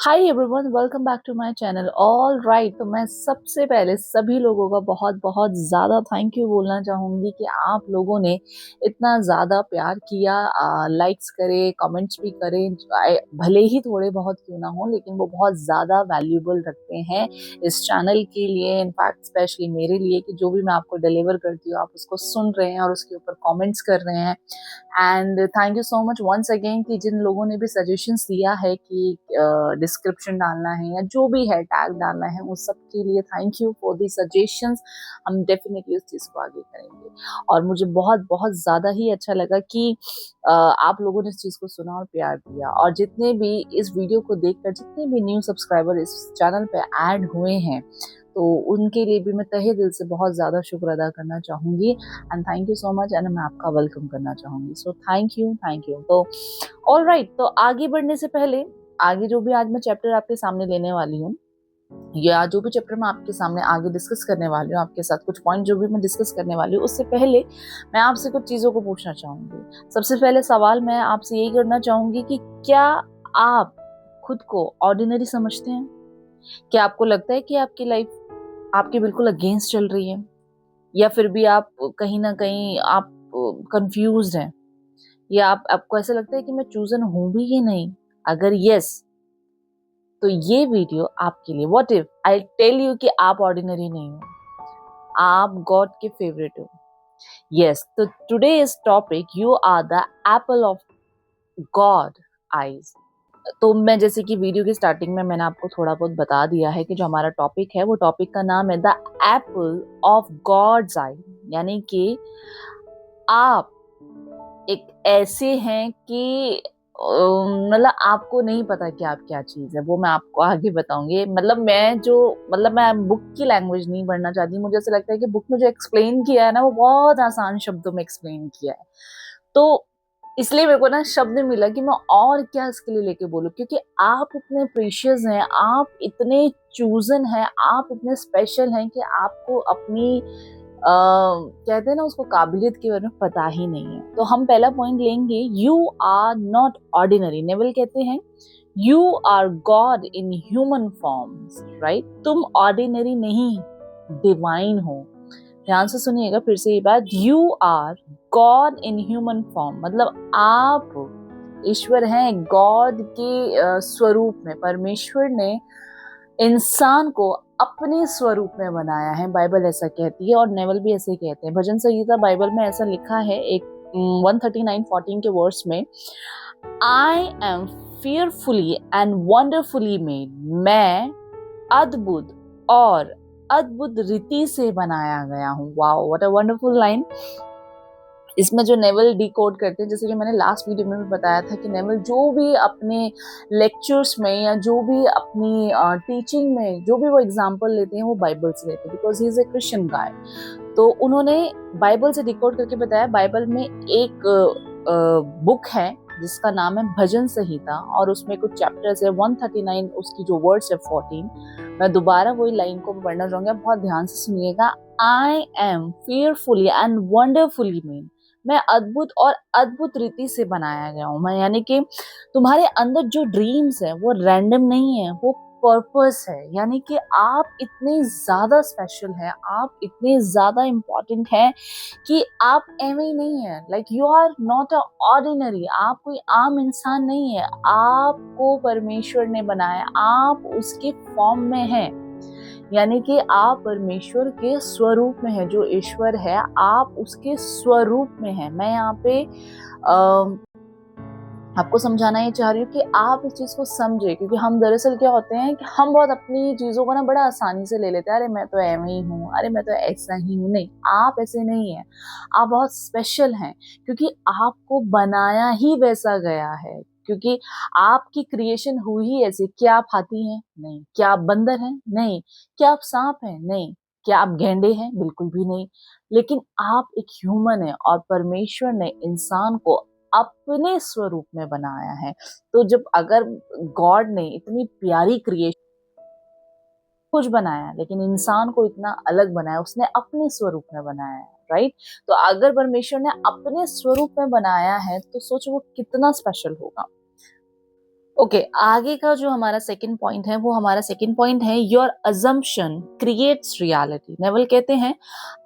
Hi everyone, welcome back to my channel. All right, तो मैं सबसे पहले सभी लोगों का बहुत बहुत ज़्यादा थैंक यू बोलना चाहूँगी कि आप लोगों ने इतना ज़्यादा प्यार किया। लाइक्स करे, कमेंट्स भी करें, भले ही थोड़े बहुत क्यों ना हो, लेकिन वो बहुत ज़्यादा वैल्यूबल रखते हैं इस चैनल के लिए। इनफैक्ट स्पेशली मेरे लिए कि जो भी मैं आपको डिलीवर करती हूँ आप उसको सुन रहे हैं और उसके ऊपर कॉमेंट्स कर रहे हैं। And thank you so much once again कि जिन लोगों ने भी सजेशंस दिया है कि डिस्क्रिप्शन डालना है या जो भी है टैग डालना है, उस सब के लिए thank you for the suggestions. हम डेफिनेटली उस चीज़ को आगे करेंगे। और मुझे बहुत बहुत ज़्यादा ही अच्छा लगा कि आप लोगों ने इस चीज़ को सुना और प्यार दिया। और जितने भी इस वीडियो को देखकर जितने भी न्यू सब्सक्राइबर इस चैनल पे ऐड हुए हैं, तो उनके लिए भी मैं तहे दिल से बहुत ज़्यादा शुक्र अदा करना चाहूँगी। And thank you so much, and मैं आपका वेलकम करना चाहूँगी। So thank you. तो ऑल राइट, तो आगे बढ़ने से पहले आगे जो भी आज मैं चैप्टर आपके सामने लेने वाली हूँ, या जो भी चैप्टर मैं आपके सामने आगे डिस्कस करने वाली हूँ, आपके साथ कुछ पॉइंट जो भी मैं डिस्कस करने वाली हूँ, उससे पहले मैं आपसे कुछ चीज़ों को पूछना चाहूँगी। सबसे पहले सवाल मैं आपसे यही करना चाहूँगी कि क्या आप खुद को ऑर्डिनरी समझते हैं? क्या आपको लगता है कि आपकी लाइफ आपके बिल्कुल अगेंस्ट चल रही है, या फिर भी आप कहीं ना कहीं आप कंफ्यूज्ड हैं, या आपको ऐसा लगता है कि मैं चूजन हूं भी कि नहीं? अगर यस, तो ये वीडियो आपके लिए। What if I tell you कि आप ऑर्डिनरी नहीं हो, आप गॉड के फेवरेट हो। यस, तो today is topic, you are the apple of God eyes. तो मैं जैसे कि वीडियो की स्टार्टिंग में मैंने आपको थोड़ा बहुत बता दिया है कि जो हमारा टॉपिक है, वो टॉपिक का नाम है द एप्पल ऑफ गॉड्स आई। यानी कि आप एक ऐसे हैं कि मतलब आपको नहीं पता कि आप क्या चीज है। वो मैं आपको आगे बताऊंगी। मैं बुक की लैंग्वेज नहीं पढ़ना चाहती। मुझे ऐसा लगता है कि बुक में जो एक्सप्लेन किया है ना, वो बहुत आसान शब्दों में एक्सप्लेन किया है। तो इसलिए मेरे को ना शब्द मिला कि मैं और क्या इसके लिए लेके बोलूं, क्योंकि आप इतने प्रीशियस हैं, आप इतने चूजन हैं, आप इतने स्पेशल हैं कि आपको अपनी कहते हैं ना, उसको काबिलियत के बारे में पता ही नहीं है। तो हम पहला पॉइंट लेंगे, you are not ordinary. Naval कहते हैं you are God in human forms, right? तुम ऑर्डिनरी नहीं, डिवाइन हो। ध्यान से सुनिएगा फिर से ये बात, you are God in human form, मतलब आप ईश्वर हैं गॉड के स्वरूप में। परमेश्वर ने इंसान को अपने स्वरूप में बनाया है, बाइबल ऐसा कहती है और नेवल भी ऐसे कहते हैं। भजन संहिता बाइबल में ऐसा लिखा है, एक 139:14 के वर्स में, I am fearfully and wonderfully made। मैं अद्भुत और अद्भुत रीति से बनाया गया हूँ। Wow, what a wonderful line. इसमें जो नेवल डिकोड करते हैं, जैसे कि मैंने लास्ट वीडियो में भी बताया था कि नेवल जो भी अपने लेक्चर्स में या जो भी अपनी टीचिंग में जो भी वो एग्जांपल लेते हैं, वो बाइबल से लेते हैं, because he is a Christian guy. तो उन्होंने बाइबल से डिकोड करके बताया। बाइबल में एक बुक है जिसका नाम है भजन संहिता, और उसमें कुछ चैप्टर्स है 139, उसकी जो वर्ड्स है 14। मैं दोबारा वही लाइन को पढ़ना चाहूंगा, बहुत ध्यान से सुनिएगा। I am fearfully and wonderfully made। मैं अद्भुत और अद्भुत रीति से बनाया गया हूं मैं। यानी कि तुम्हारे अंदर जो ड्रीम्स है वो रैंडम नहीं है, वो पर्पस है। यानी कि आप इतने ज्यादा स्पेशल हैं, आप इतने ज्यादा इम्पोर्टेंट हैं कि आप एवं ही नहीं है। Like you are not a ordinary. आप कोई आम इंसान नहीं है, आपको परमेश्वर ने बनाया, आप उसके फॉर्म में हैं। यानी कि आप परमेश्वर के स्वरूप में है। जो ईश्वर है, आप उसके स्वरूप में है। मैं यहाँ पे आपको समझाना ये चाह रही हूँ कि आप इस चीज को समझे, क्योंकि हम दरअसल क्या होते हैं कि हम बहुत अपनी चीजों को ना बड़ा आसानी से ले लेते हैं। अरे मैं तो एवं ही हूँ, अरे मैं तो ऐसा ही हूँ। नहीं, आप ऐसे नहीं है। आप बहुत स्पेशल हैं, क्योंकि आपको बनाया ही वैसा गया है। क्योंकि आपकी क्रिएशन हुई ही ऐसी। क्या आप हाथी हैं? नहीं। क्या आप बंदर हैं? नहीं। क्या आप सांप हैं? नहीं। क्या आप गेंडे हैं? बिल्कुल भी नहीं। लेकिन आप एक ह्यूमन है, और परमेश्वर ने इंसान को अपने स्वरूप में बनाया है। तो जब अगर गॉड ने इतनी प्यारी क्रिएशन कुछ बनाया, लेकिन इंसान को इतना अलग बनाया, उसने अपने स्वरूप में बनाया है, राइट? तो अगर परमेश्वर ने अपने स्वरूप में बनाया है, तो सोचो वो कितना स्पेशल होगा। ओके, आगे का जो हमारा सेकंड पॉइंट है, वो हमारा सेकंड पॉइंट है your assumption creates reality. Naval कहते हैं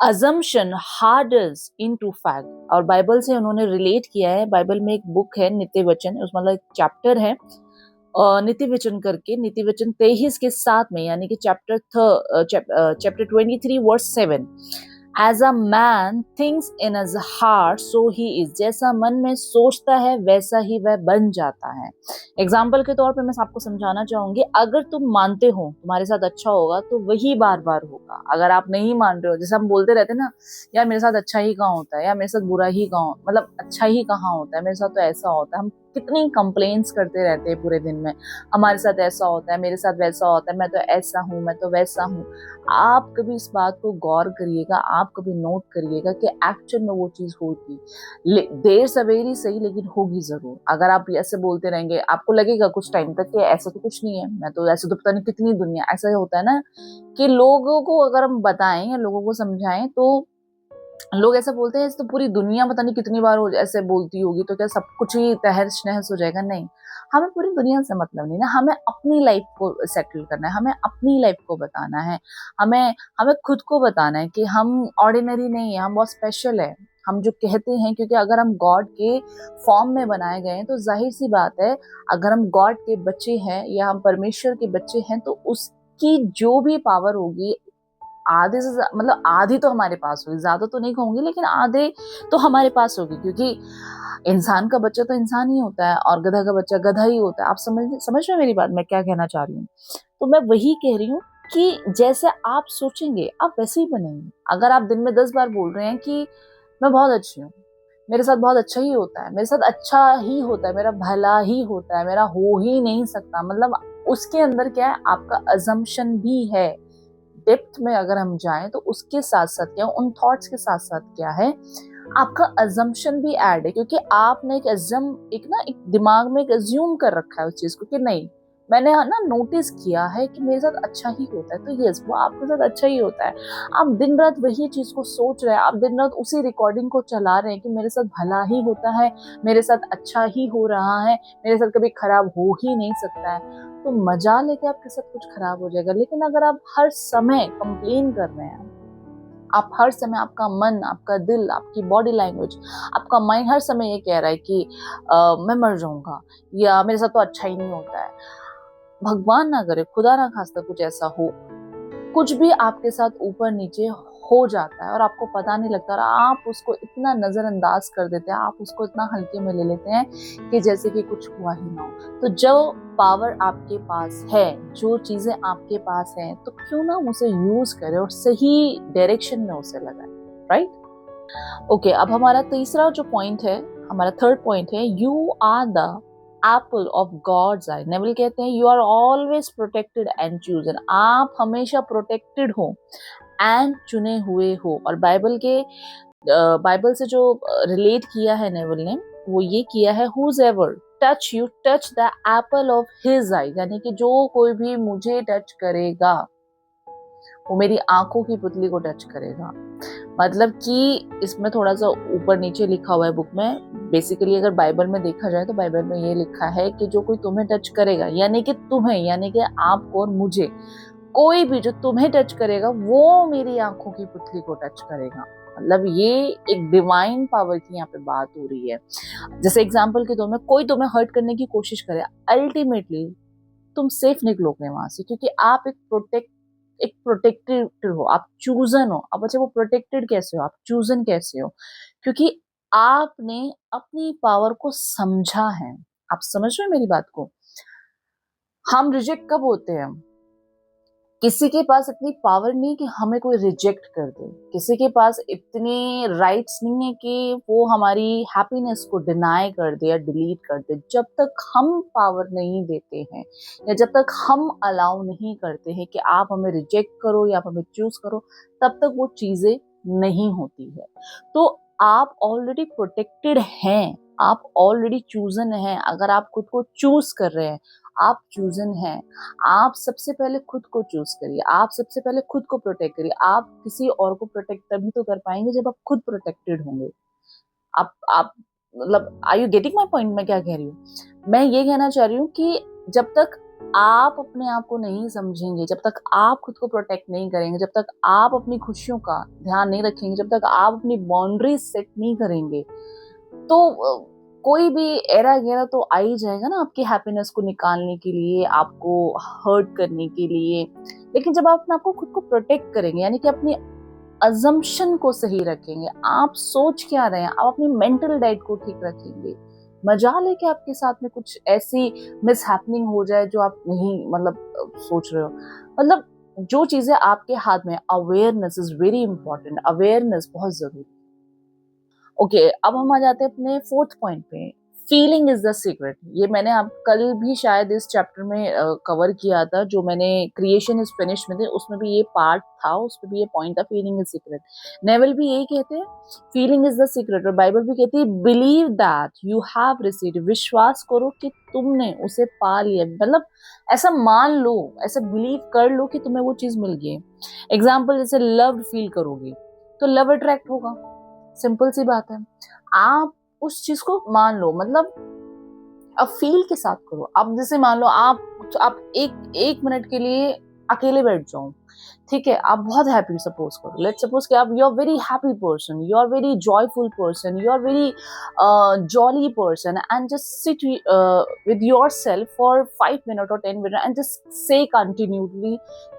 अजम्पशन हार्डर्स इनटू फैक्ट, और बाइबल से उन्होंने रिलेट किया है। बाइबल में एक बुक है नित्य वचन, उसमें मतलब एक चैप्टर है नीति वचन करके, नीति वचन 23 के 7 में, यानी कि chapter 23 verse 7, as a man thinks in his heart so he is, जैसा मन में सोचता है वैसा ही वह बन जाता है। एग्जाम्पल के तौर पे मैं आपको समझाना चाहूंगी, अगर तुम मानते हो तुम्हारे साथ अच्छा होगा तो वही बार बार होगा। अगर आप नहीं मान रहे हो, जैसे हम बोलते रहते ना, यार मेरे साथ अच्छा ही कहाँ होता है, या मेरे साथ बुरा ही कहाँ, मतलब अच्छा ही कहाँ होता है, मेरे साथ तो ऐसा होता है। हम कितनी कंप्लेंट्स करते रहते हैं पूरे दिन में, हमारे साथ ऐसा होता है, मेरे साथ वैसा होता है, मैं तो ऐसा हूँ, मैं तो वैसा हूँ। आप कभी इस बात को गौर करिएगा, आप कभी नोट करिएगा कि एक्चुअल में वो चीज होगी, देर सवेरी सही, लेकिन होगी जरूर। अगर आप ऐसे बोलते रहेंगे, आपको लगेगा कुछ टाइम तक कि ऐसा तो कुछ नहीं है, मैं तो ऐसे तो पता नहीं कितनी दुनिया, ऐसा होता है ना कि लोगों को अगर हम बताएं या लोगों को समझाएं तो लोग ऐसा बोलते हैं, इस तो पूरी दुनिया पता नहीं कितनी बार ऐसे बोलती होगी, तो क्या सब कुछ ही तहस नहस हो जाएगा? नहीं, हमें पूरी दुनिया से मतलब नहीं ना, हमें अपनी लाइफ को सेटल करना है, हमें अपनी लाइफ को बताना है, हमें हमें खुद को बताना है कि हम ऑर्डिनरी नहीं है, हम बहुत स्पेशल है। हम जो कहते हैं, क्योंकि अगर हम गॉड के फॉर्म में बनाए गए हैं तो जाहिर सी बात है, अगर हम गॉड के बच्चे हैं या हम परमेश्वर के बच्चे हैं, तो उसकी जो भी पावर होगी, आधे से मतलब आधी तो हमारे पास होगी, ज्यादा तो नहीं कहूंगी, लेकिन आधे तो हमारे पास होगी, क्योंकि इंसान का बच्चा तो इंसान ही होता है और गधा का बच्चा गधा ही होता है। आप समझ रहे हैं मेरी बात, मैं क्या कहना चाह रही हूँ? तो मैं वही कह रही हूँ कि जैसे आप सोचेंगे आप वैसे ही बनेंगे। अगर आप दिन में 10 बार बोल रहे हैं कि मैं बहुत अच्छी हूँ, मेरे साथ बहुत अच्छा ही होता है, मेरे साथ अच्छा ही होता है, मेरा भला ही होता है, मेरा हो ही नहीं सकता, मतलब उसके अंदर क्या है, आपका अजम्पशन भी है। डेप्थ में अगर हम जाएं तो उसके साथ साथ क्या, उन थॉट्स के साथ साथ क्या है, आपका अजम्पशन भी ऐड है, क्योंकि आपने एक दिमाग में एक अज्यूम कर रखा है उस चीज को कि नहीं, मैंने ना नोटिस किया है कि मेरे साथ अच्छा ही होता है, तो यस, वो आपके साथ अच्छा ही होता है। आप दिन रात वही चीज को सोच रहे हैं, आप दिन रात उसी रिकॉर्डिंग को चला रहे हैं कि मेरे साथ भला ही होता है, मेरे साथ अच्छा ही हो रहा है, मेरे साथ कभी खराब हो ही नहीं सकता है। तो मजाल है कि आपके साथ कुछ खराब हो जाएगा। लेकिन अगर आप हर समय कंप्लेन कर रहे हैं, आप हर समय, आपका मन, आपका दिल, आपकी बॉडी लैंग्वेज, आपका माइंड हर समय ये कह रहा है कि मैं मर जाऊंगा, या मेरे साथ तो अच्छा ही नहीं होता है, भगवान ना करे, खुदा ना खास्ता कुछ ऐसा हो, कुछ भी आपके साथ ऊपर नीचे हो जाता है और आपको पता नहीं लगता, और आप उसको इतना नजरअंदाज कर देते हैं, आप उसको इतना हल्के में ले लेते हैं कि जैसे कि कुछ हुआ ही ना हो। तो जो पावर आपके पास है, जो चीजें आपके पास हैं, तो क्यों ना उसे यूज करें और सही डायरेक्शन में उसे लगाएं, राइट? ओके, अब हमारा तीसरा जो पॉइंट है, हमारा थर्ड पॉइंट है, you are the apple of God's eye. Naval कहते हैं you are always protected and chosen, आप हमेशा प्रोटेक्टेड हो एंड चुने हुए हो। और बाइबल से जो रिलेट किया है नेवल ने, वो ये किया है, whose ever touch you touch the apple of his eye, यानी कि जो कोई भी मुझे टच करेगा वो मेरी आंखों की पुतली को टच करेगा। मतलब कि इसमें थोड़ा सा ऊपर नीचे लिखा हुआ है बुक में, बेसिकली अगर बाइबल में देखा जाए तो बाइबल में ये लिखा है कि जो कोई तुम्हें टच करेगा, यानी कि तुम्हें, यानी कि आपको और मुझे, कोई भी जो तुम्हें टच करेगा वो मेरी आंखों की पुतली को टच करेगा। मतलब ये एक डिवाइन पावर की यहाँ पे बात हो रही है। जैसे एग्जाम्पल के तौर में कोई तुम्हें हर्ट करने की कोशिश करे, अल्टीमेटली तुम सेफ निकलोगे वहां से, क्योंकि आप एक प्रोटेक्टेड हो, आप चूजन हो। अब अच्छा, वो प्रोटेक्टेड कैसे हो, आप चूजन कैसे हो? क्योंकि आपने अपनी पावर को समझा है। आप समझ रहे हो मेरी बात को? हम रिजेक्ट कब होते हैं? किसी के पास इतनी पावर नहीं कि हमें कोई रिजेक्ट कर दे, किसी के पास इतने राइट्स नहीं है कि वो हमारी हैप्पीनेस को डिनाई कर दे या डिलीट कर दे। जब तक हम पावर नहीं देते हैं, या जब तक हम अलाउ नहीं करते हैं कि आप हमें रिजेक्ट करो या आप हमें चूज करो, तब तक वो चीजें नहीं होती है। तो आप ऑलरेडी प्रोटेक्टेड हैं, आप ऑलरेडी चूजन हैं। अगर आप खुद को चूज कर रहे हैं, आप चूजन हैं। आप सबसे पहले खुद को चूज करिए, आप सबसे पहले खुद को प्रोटेक्ट करिए। आप किसी और को प्रोटेक्ट तभी तो कर पाएंगे जब आप खुद प्रोटेक्टेड होंगे। आप मतलब are you getting my point? मैं क्या कह रही हूँ? मैं ये कहना चाह रही हूँ कि जब तक आप अपने आप को नहीं समझेंगे, जब तक आप खुद को प्रोटेक्ट नहीं करेंगे, जब तक आप अपनी खुशियों का ध्यान नहीं रखेंगे, जब तक आप अपनी बाउंड्रीज सेट नहीं करेंगे, तो कोई भी एरा गैरा तो आ ही जाएगा ना आपकी हैप्पीनेस को निकालने के लिए, आपको हर्ट करने के लिए। लेकिन जब आप अपने आप को खुद को प्रोटेक्ट करेंगे, यानी कि अपनी अजम्पशन को सही रखेंगे, आप सोच क्या रहे हैं, आप अपनी मेंटल डाइट को ठीक रखेंगे, मजाल है कि आपके साथ में कुछ ऐसी मिस हैपनिंग हो जाए जो आप नहीं मतलब सोच रहे हो। मतलब जो चीजें आपके हाथ में, awareness is very important, awareness बहुत जरूरी। ओके, अब हम आ जाते हैं अपने फोर्थ पॉइंट पे, फीलिंग इज द सीक्रेट। ये मैंने आप कल भी शायद इस चैप्टर में कवर किया था, जो मैंने क्रिएशन इज फिनिश में थे, उसमें भी ये पार्ट था, उसमें भी ये पॉइंट था, फीलिंग इज सीक्रेट। नेवल भी यही कहते हैं, फीलिंग इज द सीक्रेट। और बाइबल भी कहती है, believe that you have received, विश्वास करो कि तुमने उसे पा लिया। मतलब ऐसा मान लो, ऐसा बिलीव कर लो कि तुम्हें वो चीज मिल गई। एग्जाम्पल, जैसे लव फील करोगी तो लव अट्रैक्ट होगा, सिंपल सी बात है। आप उस चीज को मान लो, मतलब अब फील के साथ करो। अब जैसे मान लो आप एक मिनट के लिए अकेले बैठ जाओ, ठीक है, आप बहुत हैप्पी, सपोज करो, लेट्स सपोज कि आप you are very happy person, you are very joyful person, you are very jolly person, and just sit with yourself for 5 minute और 10 मिनट एंड जस्ट से कंटिन्यूटली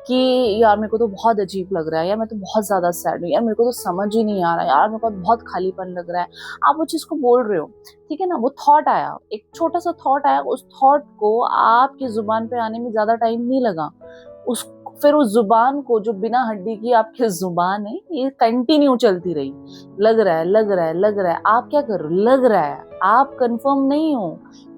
कि यार मेरे को तो बहुत अजीब लग रहा है, यार मैं तो बहुत ज्यादा सैड हूँ, यार मेरे को तो समझ ही नहीं आ रहा है, यार मेरे को बहुत खालीपन लग रहा है। आप वो चीज को बोल रहे हो, ठीक है ना, वो थॉट आया, एक छोटा सा थॉट आया, उस थॉट को आपकी जुबान पे आने में ज्यादा टाइम नहीं लगा। फिर उस जुबान को, जो बिना हड्डी की आपकी जुबान है, ये कंटिन्यू चलती रही, लग रहा है, लग रहा है, लग रहा है। आप क्या कर रहे हो? लग रहा है, आप कंफर्म नहीं हो।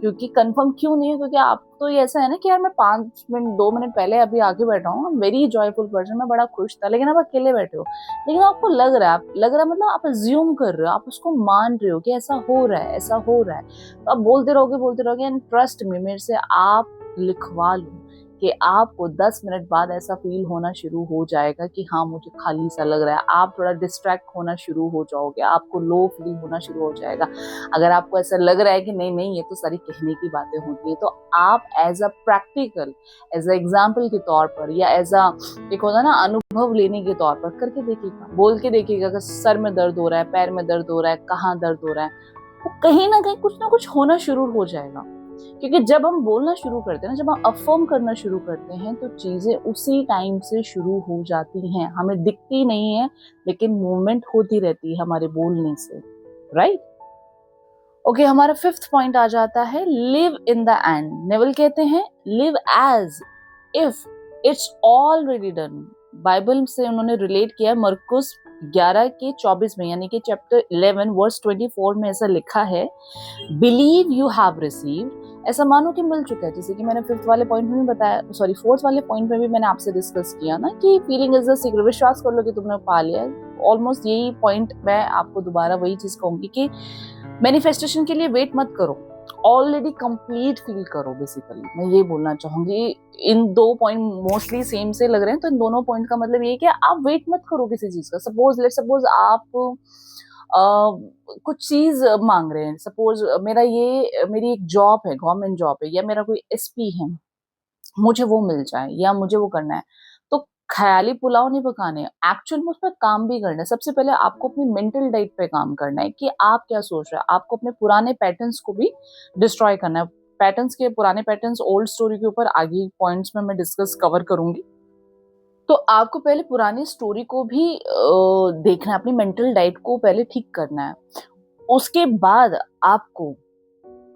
क्योंकि कंफर्म क्यों नहीं हो? क्योंकि आप तो ये ऐसा है ना कि यार मैं 5 मिनट 2 मिनट पहले अभी आगे बैठा हूँ, वेरी जॉयफुल पर्सन, मैं बड़ा खुश था, लेकिन आप अकेले बैठे हो, लेकिन आपको लग रहा है, आप लग रहा है मतलब आप अज्यूम कर रहे हो, आप उसको मान रहे हो कि ऐसा हो रहा है, ऐसा हो रहा है। तो आप बोलते रहोगे एंड ट्रस्ट में, मेरे से आप लिखवा लो कि आपको 10 मिनट बाद ऐसा फील होना शुरू हो जाएगा कि हाँ मुझे खाली सा लग रहा है। आप थोड़ा डिस्ट्रैक्ट होना शुरू हो जाओगे, आपको लो फील होना शुरू हो जाएगा। अगर आपको ऐसा लग रहा है कि नहीं नहीं ये तो सारी कहने की बातें होती है, तो आप as a practical, as a example के तौर पर, या एज अ एक होता है ना अनुभव लेने के तौर पर करके देखिएगा, बोल के देखिएगा। अगर सर में दर्द हो रहा है, पैर में दर्द हो रहा है, कहाँ दर्द हो रहा है, तो कहीं ना कहीं कुछ ना कुछ होना शुरू हो जाएगा। क्योंकि जब हम बोलना शुरू करते हैं ना, जब हम अफर्म करना शुरू करते हैं, तो चीजें उसी टाइम से शुरू हो जाती हैं। हमें दिखती नहीं है, लेकिन मूवमेंट होती रहती है हमारे बोलने से, राइट? ओके, हमारा फिफ्थ पॉइंट आ जाता है, live in the end. Naval कहते हैं, live as if it's already done. Bible से उन्होंने रिलेट किया, मरकुस 11:24 में, यानी कि चैप्टर 11 वर्स 24 में ऐसा लिखा है, बिलीव यू हैव रिसीव्ड, ऐसा मानो कि मिल चुका है। जैसे कि मैंने फिफ्थ वाले पॉइंट में भी बताया, सॉरी फोर्थ वाले पॉइंट में भी मैंने आपसे डिस्कस किया ना कि फीलिंग इज द सीक्रेट, विश्वास कर लो कि तुमने पा लिया। ऑलमोस्ट यही पॉइंट मैं आपको दोबारा वही चीज कहूंगी कि मैनिफेस्टेशन के लिए वेट मत करो, ऑलरेडी कंप्लीट फील करो। बेसिकली मैं ये बोलना चाहूंगी, इन दो पॉइंट मोस्टली सेम से लग रहे हैं, तो इन दोनों पॉइंट का मतलब ये है कि आप वेट मत करो किसी चीज का। सपोज आप कुछ चीज मांग रहे हैं, सपोज मेरी एक जॉब है, गवर्नमेंट जॉब है, या मेरा कोई एसपी है, मुझे वो मिल जाए या मुझे वो करना है, तो ख्याली पुलाव नहीं पकाने, एक्चुअल में उस पर काम भी करना है। सबसे पहले आपको अपनी मेंटल डाइट पे काम करना है कि आप क्या सोच रहे हैं। आपको अपने पुराने पैटर्न्स को भी डिस्ट्रॉय करना है। पुराने पैटर्न्स, ओल्ड स्टोरी के ऊपर आगे पॉइंट्स में मैं डिस्कस कवर करूंगी। तो आपको पहले पुरानी स्टोरी को भी देखना है, अपनी मेंटल डाइट को पहले ठीक करना है। उसके बाद आपको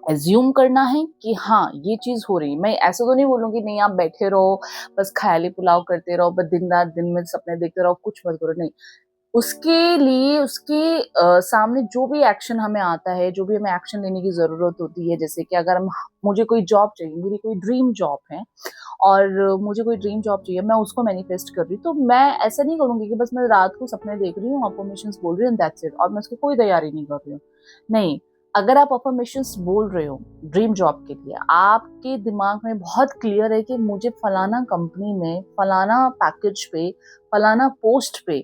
एज्यूम करना है कि हाँ ये चीज हो रही। मैं ऐसा तो नहीं बोलूंगी नहीं आप बैठे रहो बस ख्याली पुलाव करते रहो, बस दिन रात दिन में सपने देखते रहो, कुछ मत करो, नहीं। उसके लिए उसके सामने जो भी एक्शन हमें आता है, जो भी हमें एक्शन लेने की जरूरत होती है, जैसे कि अगर मुझे कोई जॉब चाहिए, मेरी कोई ड्रीम जॉब है और मुझे कोई ड्रीम जॉब चाहिए, मैं उसको मैनिफेस्ट कर रही हूँ, तो मैं ऐसा नहीं करूंगी कि बस मैं रात को सपने देख रही हूँ, अफर्मेशंस बोल रही हूँ, दैट्स इट, और मैं उसकी कोई तैयारी नहीं कर रही हूँ। नहीं, अगर आप अफर्मेशंस बोल रहे हो ड्रीम जॉब के लिए, आपके दिमाग में बहुत क्लियर है कि मुझे फलाना कंपनी में फलाना पैकेज पे फलाना पोस्ट पे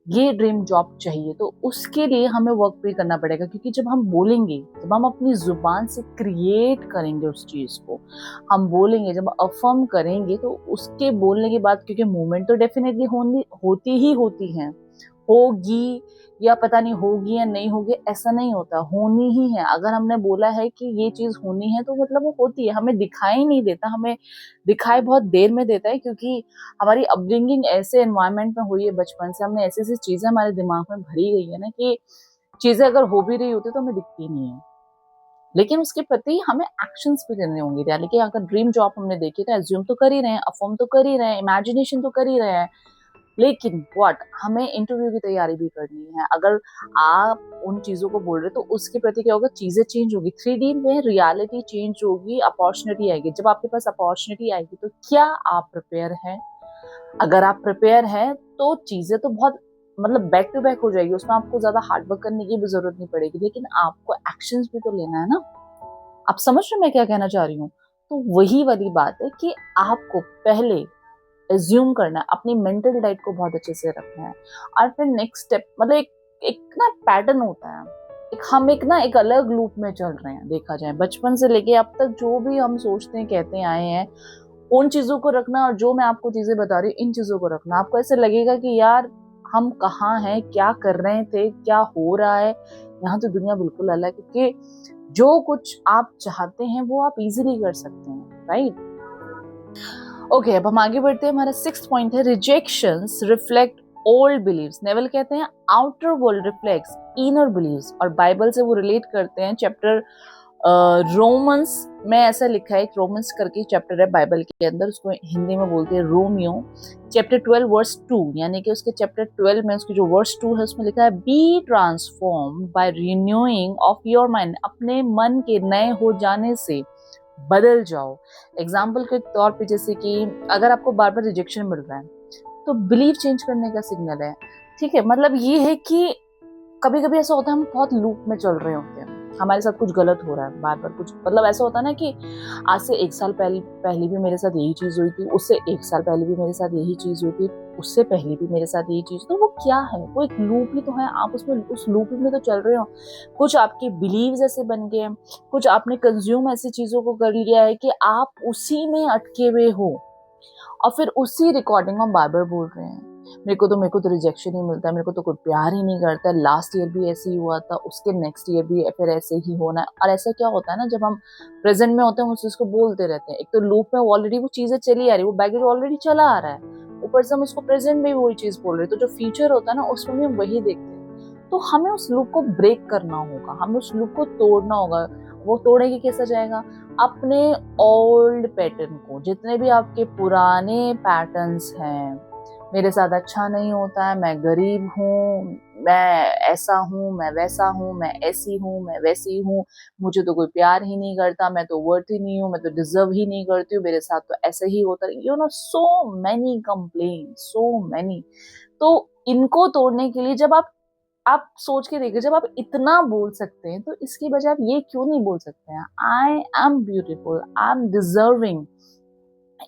ये ड्रीम जॉब चाहिए, तो उसके लिए हमें वर्क भी करना पड़ेगा, क्योंकि जब हम बोलेंगे, जब हम अपनी जुबान से क्रिएट करेंगे उस चीज को, हम बोलेंगे, जब अफर्म करेंगे, तो उसके बोलने के बाद, क्योंकि मूवमेंट तो डेफिनेटली होती ही होती है, होगी या पता नहीं होगी या नहीं होगी, ऐसा नहीं होता, होनी ही है। अगर हमने बोला है कि ये चीज होनी है, तो मतलब वो होती है, हमें दिखाई नहीं देता, हमें दिखाई बहुत देर में देता है, क्योंकि हमारी अपब्रिंगिंग ऐसे एनवायरनमेंट में हुई है, बचपन से हमने ऐसी ऐसी चीजें हमारे दिमाग में भरी गई है ना, कि चीजें अगर हो भी रही होती तो हमें दिखती नहीं है, लेकिन उसके प्रति हमें एक्शंस भी करने होंगे। यानी कि अगर ड्रीम जॉब हमने देखी, तो एज्यूम तो कर ही रहे हैं, अफर्म तो कर ही रहे हैं, इमेजिनेशन तो कर ही रहे हैं, लेकिन व्हाट, हमें इंटरव्यू की तैयारी भी करनी है। अगर आप उन चीजों को बोल रहे, तो उसके प्रति क्या होगा, चीजें चेंज होगी, 3D में रियलिटी चेंज होगी, अपॉर्चुनिटी आएगी। जब आपके पास अपॉर्चुनिटी आएगी, तो क्या आप प्रिपेयर हैं? अगर आप प्रिपेयर हैं, तो चीजें तो बहुत मतलब बैक टू बैक हो जाएगी, उसमें आपको ज्यादा हार्डवर्क करने की भी जरूरत नहीं पड़ेगी, लेकिन आपको एक्शंस भी तो लेना है ना। आप समझ रहे हो मैं क्या कहना चाह रही हूँ? तो वही वाली बात है कि आपको पहले एज्यूम करना है, अपनी मेंटल डाइट को बहुत अच्छे से रखना है, और फिर नेक्स्ट स्टेप, मतलब एक ना पैटर्न होता है, हम एक अलग लूप में चल रहे हैं। देखा जाए बचपन से लेके अब तक जो भी हम सोचते हैं, कहते हैं, आए हैं, उन चीजों को रखना, और जो मैं आपको चीजें बता रही हूँ, इन चीजों को रखना। आपको ऐसे लगेगा कि यार हम कहाँ हैं, क्या कर रहे थे, क्या हो रहा है, यहाँ तो दुनिया बिल्कुल अलग है, क्योंकि जो कुछ आप चाहते हैं वो आप इजीली कर सकते हैं, राइट? ओके, अब हम आगे बढ़ते हैं। हमारा 6th पॉइंट है, rejections reflect old believes. Naval कहते हैं outer world reflects inner believes, और बाइबल से वो रिलेट करते हैं। चैप्टर रोमन्स में ऐसा लिखा है, रोमन्स करके चैप्टर है बाइबल के अंदर, उसको हिंदी में बोलते हैं रोमियो। चैप्टर 12 वर्स 2, यानी कि उसके चैप्टर 12 में उसकी जो वर्स 2 है, उसमें लिखा है be transform by renewing of your mind. अपने मन के नए हो जाने से बदल जाओ। एग्जाम्पल के तौर पे, जैसे कि अगर आपको बार बार रिजेक्शन मिल रहा है, तो बिलीव चेंज करने का सिग्नल है। ठीक है, मतलब ये है कि कभी कभी ऐसा होता है, हम बहुत लूप में चल रहे होते हैं, हमारे साथ कुछ गलत हो रहा है, बार बार कुछ, मतलब ऐसा होता है ना कि आज से 1 साल पहले भी मेरे साथ यही चीज हुई थी, उससे 1 साल पहले भी मेरे साथ यही चीज हुई थी, उससे पहले भी मेरे साथ यही चीज। तो वो क्या है? वो एक लूप ही तो है, आप उसमें उस लूप में तो चल रहे हो। कुछ आपके बिलीव्स ऐसे बन गए, कुछ आपने कंज्यूम ऐसी चीजों को कर लिया है कि आप उसी में अटके हुए हो, और फिर उसी रिकॉर्डिंग में बार बार बोल रहे हैं, मेरे को तो रिजेक्शन ही मिलता है, मेरे को तो कोई प्यार ही नहीं करता। लास्ट ईयर भी ऐसे ही हुआ था, उसके नेक्स्ट ईयर भी फिर ऐसे ही होना है। और ऐसा क्या होता है ना, जब हम प्रेजेंट में होते हैं, उस चीज को बोलते रहते हैं, एक तो लूप में ऑलरेडी वो चीजें चली आ रही है, वो बैगेज ऑलरेडी चला आ रहा है, ऊपर से हम उसको प्रेजेंट में वही चीज बोल रहे हैं, तो जो फ्यूचर होता है ना, उसमें भी हम वही देखते हैं। तो हमें उस लूप को ब्रेक करना होगा, हमें उस लूप को तोड़ना होगा। वो तोड़ेंगे कैसा जाएगा? अपने ओल्ड पैटर्न को, जितने भी आपके पुराने पैटर्न्स हैं, मेरे साथ अच्छा नहीं होता है, मैं गरीब हूँ, मैं ऐसा हूँ, मैं वैसा हूँ, मैं ऐसी हूँ, मैं वैसी हूँ, मुझे तो कोई प्यार ही नहीं करता, मैं तो वर्थ ही नहीं हूँ, मैं तो डिजर्व ही नहीं करती हूँ, मेरे साथ तो ऐसे ही होता है, you know, so many complain, so many. तो इनको तोड़ने के लिए, जब आप सोच के देखिए, जब आप इतना बोल सकते हैं, तो इसकी बजाय आप ये क्यों नहीं बोल सकते हैं, I am beautiful, I am deserving,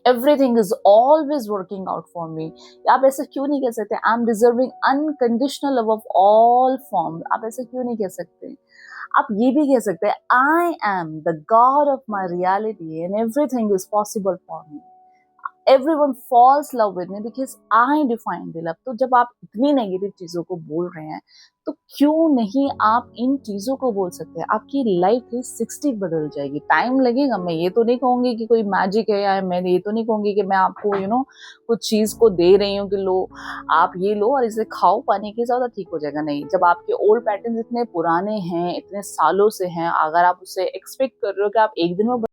everything is always working out for me. आप ऐसा क्यों नहीं कह सकते, I am deserving unconditional love of all form? आप ऐसा क्यों नहीं कह सकते? आप ये भी कह सकते हैं, I am the God of my reality and everything is possible for me, everyone falls love with me because I define the love। तो जब आप इतनी नेगेटिव चीजों को बोल रहे हैं, तो क्यों नहीं आप इन चीजों को बोल सकते हैं? आपकी लाइफ 360 बदल जाएगी। टाइम लगेगा, मैं ये तो नहीं कहूंगी कि कोई मैजिक है, या मैं ये तो नहीं कहूंगी कि मैं आपको कुछ चीज को दे रही हूँ कि लो आप ये लो और इसे खाओ, पानी के साथ ठीक हो जाएगा। नहीं, जब आपके ओल्ड पैटर्न इतने पुराने हैं, इतने सालों से हैं, अगर आप उससे एक्सपेक्ट कर रहे हो कि आप एक दिन में